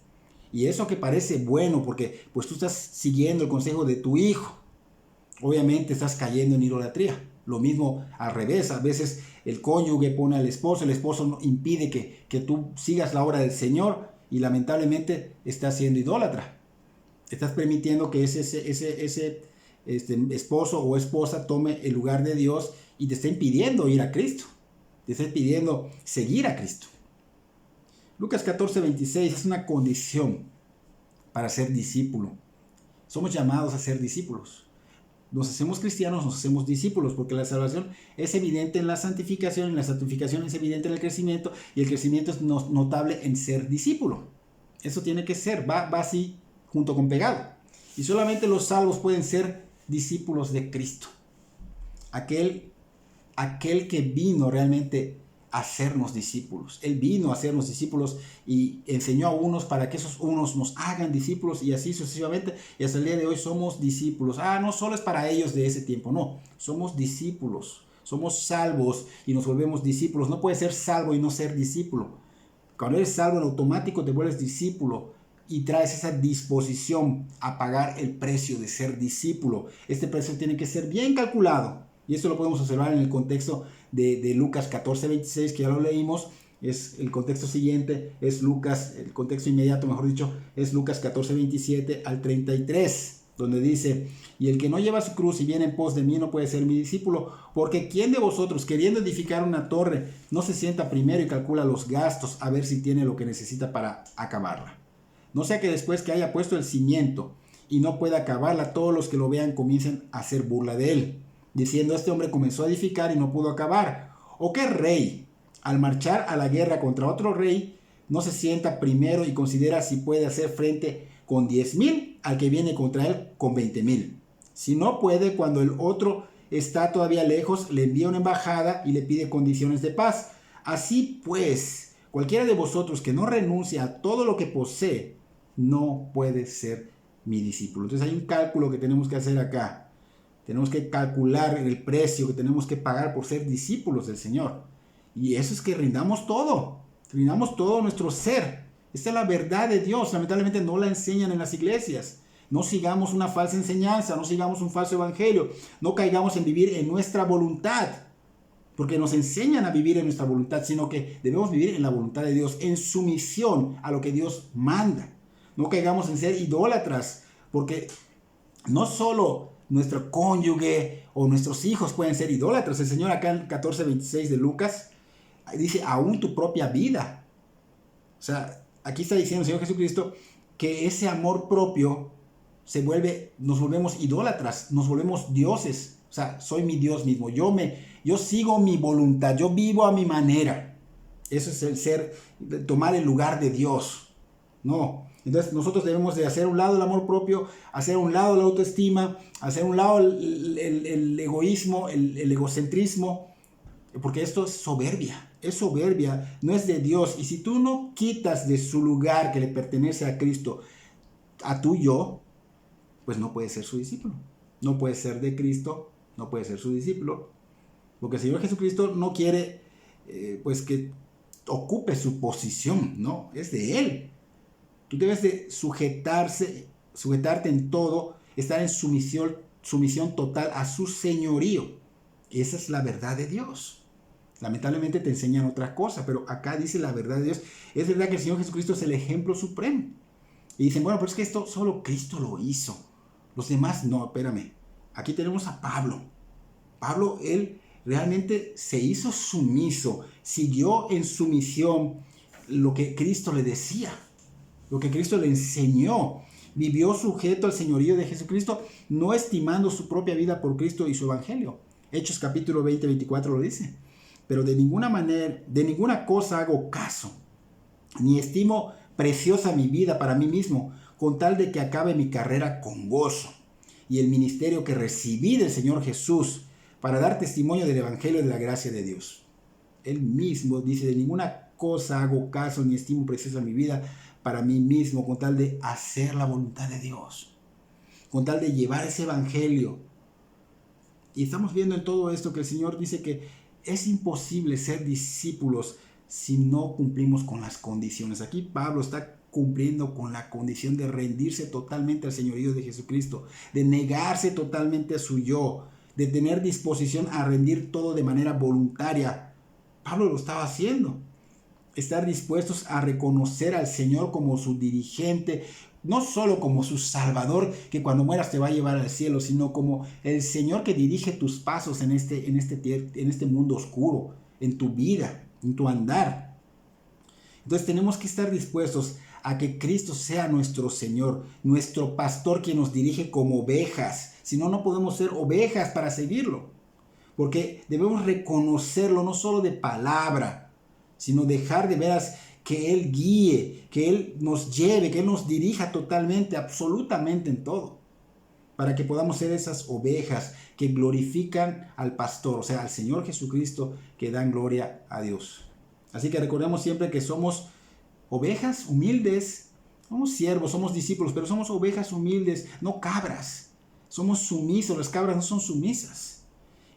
Y eso que parece bueno, porque pues tú estás siguiendo el consejo de tu hijo. Obviamente estás cayendo en idolatría. Lo mismo al revés. A veces el cónyuge pone al esposo, el esposo impide que tú sigas la obra del Señor y lamentablemente estás siendo idólatra. Estás permitiendo que ese esposo o esposa tome el lugar de Dios y te está impidiendo ir a Cristo. Te está impidiendo seguir a Cristo. Lucas 14:26 es una condición para ser discípulo. Somos llamados a ser discípulos. Nos hacemos cristianos, nos hacemos discípulos, porque la salvación es evidente en la santificación, y la santificación es evidente en el crecimiento, y el crecimiento es notable en ser discípulo. Eso tiene que ser, va así junto con pegado. Y solamente los salvos pueden ser discípulos de Cristo. Aquel que vino realmente a hacernos discípulos. Él vino a hacernos discípulos y enseñó a unos para que esos unos nos hagan discípulos y así sucesivamente. Y hasta el día de hoy somos discípulos. No solo es para ellos de ese tiempo, no. Somos discípulos. Somos salvos y nos volvemos discípulos. No puedes ser salvo y no ser discípulo. Cuando eres salvo en automático te vuelves discípulo y traes esa disposición a pagar el precio de ser discípulo. Este precio tiene que ser bien calculado. Y esto lo podemos observar en el contexto de Lucas 14:26, que ya lo leímos. Es el contexto siguiente, es Lucas, el contexto inmediato, mejor dicho, es Lucas 14:27 al 33, donde dice, y el que no lleva su cruz y viene en pos de mí no puede ser mi discípulo, porque ¿quién de vosotros, queriendo edificar una torre, no se sienta primero y calcula los gastos a ver si tiene lo que necesita para acabarla? No sea que después que haya puesto el cimiento y no pueda acabarla, todos los que lo vean comiencen a hacer burla de él, diciendo, este hombre comenzó a edificar y no pudo acabar. ¿O qué rey, al marchar a la guerra contra otro rey, no se sienta primero y considera si puede hacer frente con 10,000 al que viene contra él con 20,000? Si no puede, cuando el otro está todavía lejos, le envía una embajada y le pide condiciones de paz. Así pues, cualquiera de vosotros que no renuncie a todo lo que posee, no puede ser mi discípulo. Entonces hay un cálculo que tenemos que hacer acá. Tenemos que calcular el precio que tenemos que pagar por ser discípulos del Señor. Y eso es que rindamos todo nuestro ser. Esta es la verdad de Dios. Lamentablemente no la enseñan en las iglesias. No sigamos una falsa enseñanza, no sigamos un falso evangelio. No caigamos en vivir en nuestra voluntad, porque nos enseñan a vivir en nuestra voluntad, sino que debemos vivir en la voluntad de Dios, en sumisión a lo que Dios manda. No caigamos en ser idólatras, porque no solo nuestro cónyuge o nuestros hijos pueden ser idólatras. El Señor acá en 14:26 de Lucas dice, aún tu propia vida. O sea, aquí está diciendo el Señor Jesucristo que ese amor propio nos volvemos idólatras, nos volvemos dioses. O sea, soy mi Dios mismo. Yo sigo mi voluntad, yo vivo a mi manera. Eso es el tomar el lugar de Dios. No. Entonces nosotros debemos de hacer a un lado el amor propio, hacer a un lado la autoestima, hacer a un lado el egoísmo, el egocentrismo, porque esto es soberbia, no es de Dios. Y si tú no quitas de su lugar que le pertenece a Cristo a tu yo, pues no puedes ser su discípulo. No puedes ser de Cristo, no puedes ser su discípulo, porque el Señor Jesucristo no quiere pues que ocupe su posición, no, es de Él. Tú debes de sujetarte en todo, estar en sumisión total a su señorío. Esa es la verdad de Dios. Lamentablemente te enseñan otra cosa, pero acá dice la verdad de Dios. Es verdad que el Señor Jesucristo es el ejemplo supremo. Y dicen, bueno, pero es que esto solo Cristo lo hizo. Los demás no, espérame. Aquí tenemos a Pablo. Pablo, él realmente se hizo sumiso, siguió en sumisión lo que Cristo le decía, lo que Cristo le enseñó. Vivió sujeto al señorío de Jesucristo, no estimando su propia vida por Cristo y su evangelio. Hechos capítulo 20-24 lo dice. Pero de ninguna cosa hago caso, ni estimo preciosa mi vida para mí mismo, con tal de que acabe mi carrera con gozo y el ministerio que recibí del Señor Jesús para dar testimonio del evangelio de la gracia de Dios. Él mismo dice, de ninguna cosa hago caso, ni estimo preciosa mi vida para mí mismo, con tal de hacer la voluntad de Dios, con tal de llevar ese evangelio. Y estamos viendo en todo esto que el Señor dice que es imposible ser discípulos si no cumplimos con las condiciones. Aquí Pablo está cumpliendo con la condición de rendirse totalmente al señorío de Jesucristo, de negarse totalmente a su yo, de tener disposición a rendir todo de manera voluntaria. Pablo lo estaba haciendo. Estar dispuestos a reconocer al Señor como su dirigente, no solo como su Salvador, que cuando mueras te va a llevar al cielo, sino como el Señor que dirige tus pasos en este mundo oscuro, en tu vida, en tu andar. Entonces tenemos que estar dispuestos a que Cristo sea nuestro Señor, nuestro pastor, quien nos dirige como ovejas. Si no, no podemos ser ovejas para seguirlo, porque debemos reconocerlo no solo de palabra, sino dejar de veras que Él guíe, que Él nos lleve, que Él nos dirija totalmente, absolutamente en todo, para que podamos ser esas ovejas que glorifican al pastor, o sea, al Señor Jesucristo, que dan gloria a Dios. Así que recordemos siempre que somos ovejas humildes, somos siervos, somos discípulos, pero somos ovejas humildes, no cabras. Somos sumisos, las cabras no son sumisas,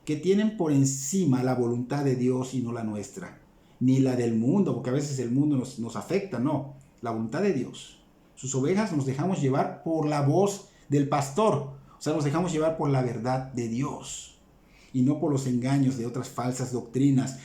que tienen por encima la voluntad de Dios y no la nuestra, ni la del mundo, porque a veces el mundo nos afecta, no, la voluntad de Dios. Sus ovejas nos dejamos llevar por la voz del pastor, o sea, nos dejamos llevar por la verdad de Dios y no por los engaños de otras falsas doctrinas.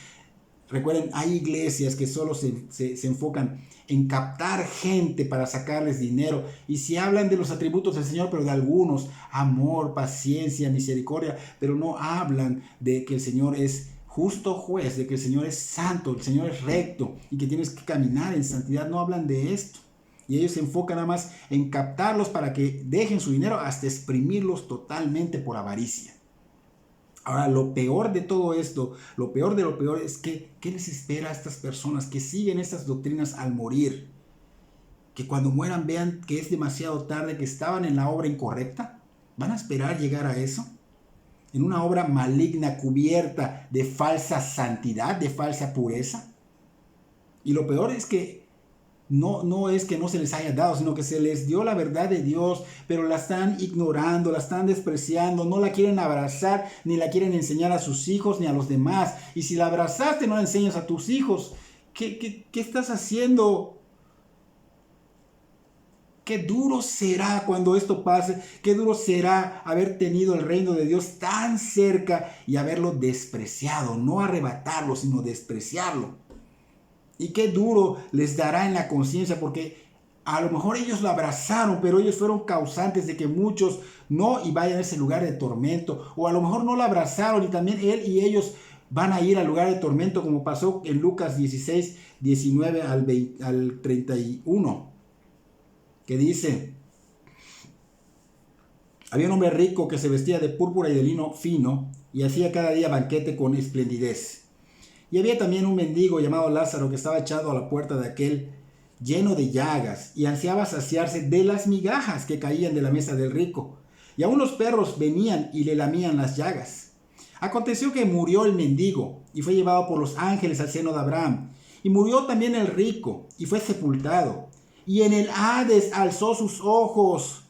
Recuerden, hay iglesias que solo se enfocan en captar gente para sacarles dinero. Y si hablan de los atributos del Señor, pero de algunos, amor, paciencia, misericordia, pero no hablan de que el Señor es justo juez, de que el Señor es santo, el Señor es recto y que tienes que caminar en santidad, no hablan de esto. Y ellos se enfocan nada más en captarlos para que dejen su dinero hasta exprimirlos totalmente por avaricia. Ahora, lo peor de todo esto, lo peor de lo peor es que, ¿qué les espera a estas personas que siguen estas doctrinas al morir? Que cuando mueran vean que es demasiado tarde, que estaban en la obra incorrecta. ¿Van a esperar llegar a eso? En una obra maligna, cubierta de falsa santidad, de falsa pureza. Y lo peor es que no es que no se les haya dado, sino que se les dio la verdad de Dios, pero la están ignorando, la están despreciando, no la quieren abrazar, ni la quieren enseñar a sus hijos, ni a los demás. Y si la abrazaste, no la enseñas a tus hijos. ¿Qué estás haciendo? Qué duro será cuando esto pase, qué duro será haber tenido el reino de Dios tan cerca y haberlo despreciado, no arrebatarlo, sino despreciarlo. Y qué duro les dará en la conciencia, porque A lo mejor ellos lo abrazaron, pero ellos fueron causantes de que muchos no y vayan a ese lugar de tormento. O a lo mejor no lo abrazaron y también él y ellos van a ir al lugar de tormento, como pasó en Lucas 16, 19 al 31, que dice: había un hombre rico que se vestía de púrpura y de lino fino y hacía cada día banquete con esplendidez. Y había también un mendigo llamado Lázaro que estaba echado a la puerta de aquel, lleno de llagas, y ansiaba saciarse de las migajas que caían de la mesa del rico. Y aún los perros venían y le lamían las llagas. Aconteció que murió el mendigo y fue llevado por los ángeles al seno de Abraham. Y murió también el rico y fue sepultado. Y en el Hades alzó sus ojos.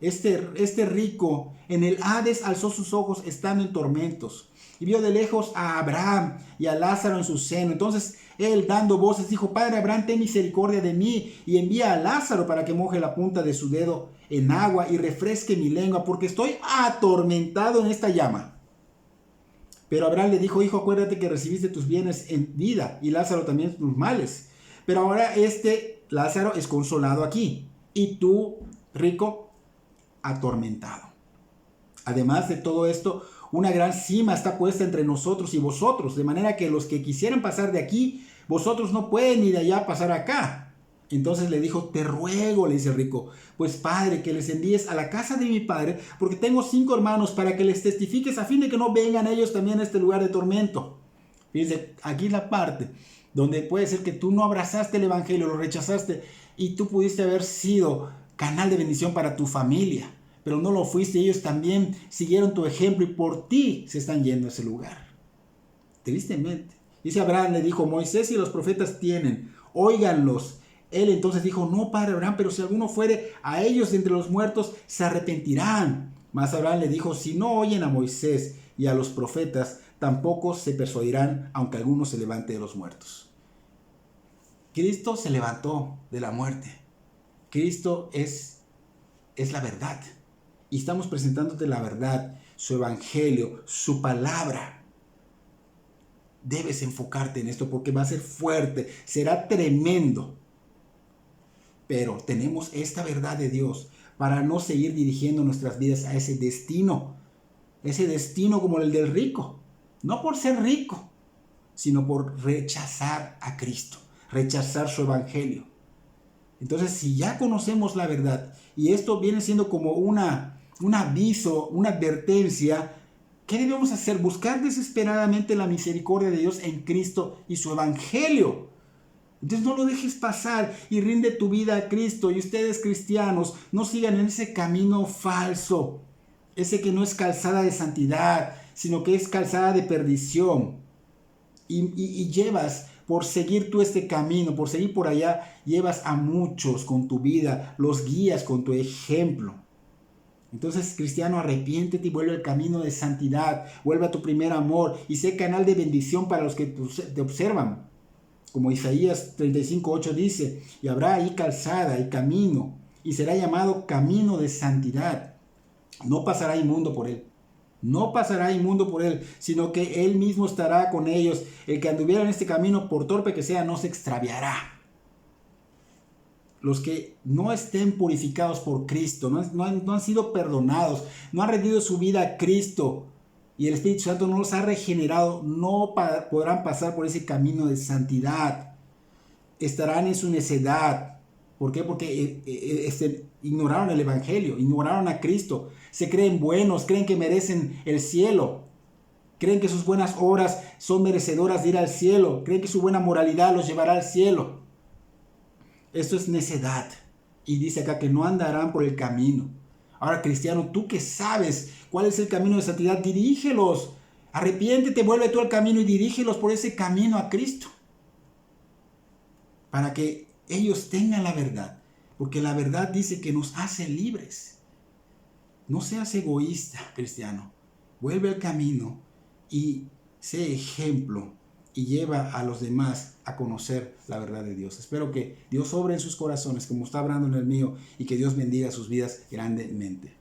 Este rico en el Hades alzó sus ojos estando en tormentos. Y vio de lejos a Abraham y a Lázaro en su seno. Entonces él, dando voces, dijo: Padre Abraham, ten misericordia de mí y envía a Lázaro para que moje la punta de su dedo en agua y refresque mi lengua, porque estoy atormentado en esta llama. Pero Abraham le dijo: Hijo, acuérdate que recibiste tus bienes en vida y Lázaro también tus males. Pero ahora Lázaro es consolado aquí y tú, rico, atormentado. Además de todo esto, una gran cima está puesta entre nosotros y vosotros, de manera que los que quisieran pasar de aquí, vosotros no pueden ni de allá pasar acá. Entonces le dijo: te ruego, le dice el rico, pues padre, que les envíes a la casa de mi padre, porque tengo 5 hermanos, para que les testifiques a fin de que no vengan ellos también a este lugar de tormento. Fíjense, aquí es la parte donde puede ser que tú no abrazaste el evangelio, lo rechazaste, y tú pudiste haber sido canal de bendición para tu familia, pero no lo fuiste. Ellos también siguieron tu ejemplo y por ti se están yendo a ese lugar. Tristemente. Dice Abraham, le dijo: Moisés y los profetas tienen, óiganlos. Él entonces dijo: no, padre Abraham, pero si alguno fuere a ellos de entre los muertos, se arrepentirán. Mas Abraham le dijo: si no oyen a Moisés y a los profetas, tampoco se persuadirán, aunque alguno se levante de los muertos. Cristo se levantó de la muerte. Cristo es la verdad. Y estamos presentándote la verdad, su evangelio, su palabra. Debes enfocarte en esto porque va a ser fuerte, será tremendo. Pero tenemos esta verdad de Dios para no seguir dirigiendo nuestras vidas a ese destino como el del rico. No por ser rico, sino por rechazar a Cristo, rechazar su evangelio. Entonces, si ya conocemos la verdad, y esto viene siendo como un aviso, una advertencia, ¿qué debemos hacer? Buscar desesperadamente la misericordia de Dios en Cristo y su evangelio. Entonces no lo dejes pasar y rinde tu vida a Cristo. Y ustedes, cristianos, no sigan en ese camino falso, ese que no es calzada de santidad, sino que es calzada de perdición. Y llevas, por seguir tú este camino, por seguir por allá, llevas a muchos con tu vida, los guías con tu ejemplo. Entonces, cristiano, arrepiéntete y vuelve al camino de santidad, vuelve a tu primer amor y sé canal de bendición para los que te observan. Como Isaías 35:8 dice: y habrá ahí calzada y camino, y será llamado camino de santidad. No pasará inmundo por él. No pasará inmundo por él, sino que él mismo estará con ellos. El que anduviera en este camino, por torpe que sea, no se extraviará. Los que no estén purificados por Cristo, no han sido perdonados, no han rendido su vida a Cristo y el Espíritu Santo no los ha regenerado, no podrán pasar por ese camino de santidad. Estarán en su necedad. ¿Por qué? Porque ignoraron el evangelio, ignoraron a Cristo. Se creen buenos, creen que merecen el cielo. Creen que sus buenas obras son merecedoras de ir al cielo. Creen que su buena moralidad los llevará al cielo. Esto es necedad. Y dice acá que no andarán por el camino. Ahora, cristiano, tú que sabes cuál es el camino de santidad, dirígelos. Arrepiéntete, vuelve tú al camino y dirígelos por ese camino a Cristo. Para que ellos tengan la verdad. Porque la verdad dice que nos hace libres. No seas egoísta, cristiano. Vuelve al camino y sé ejemplo y lleva a los demás a conocer la verdad de Dios. Espero que Dios obre en sus corazones como está obrando en el mío y que Dios bendiga sus vidas grandemente.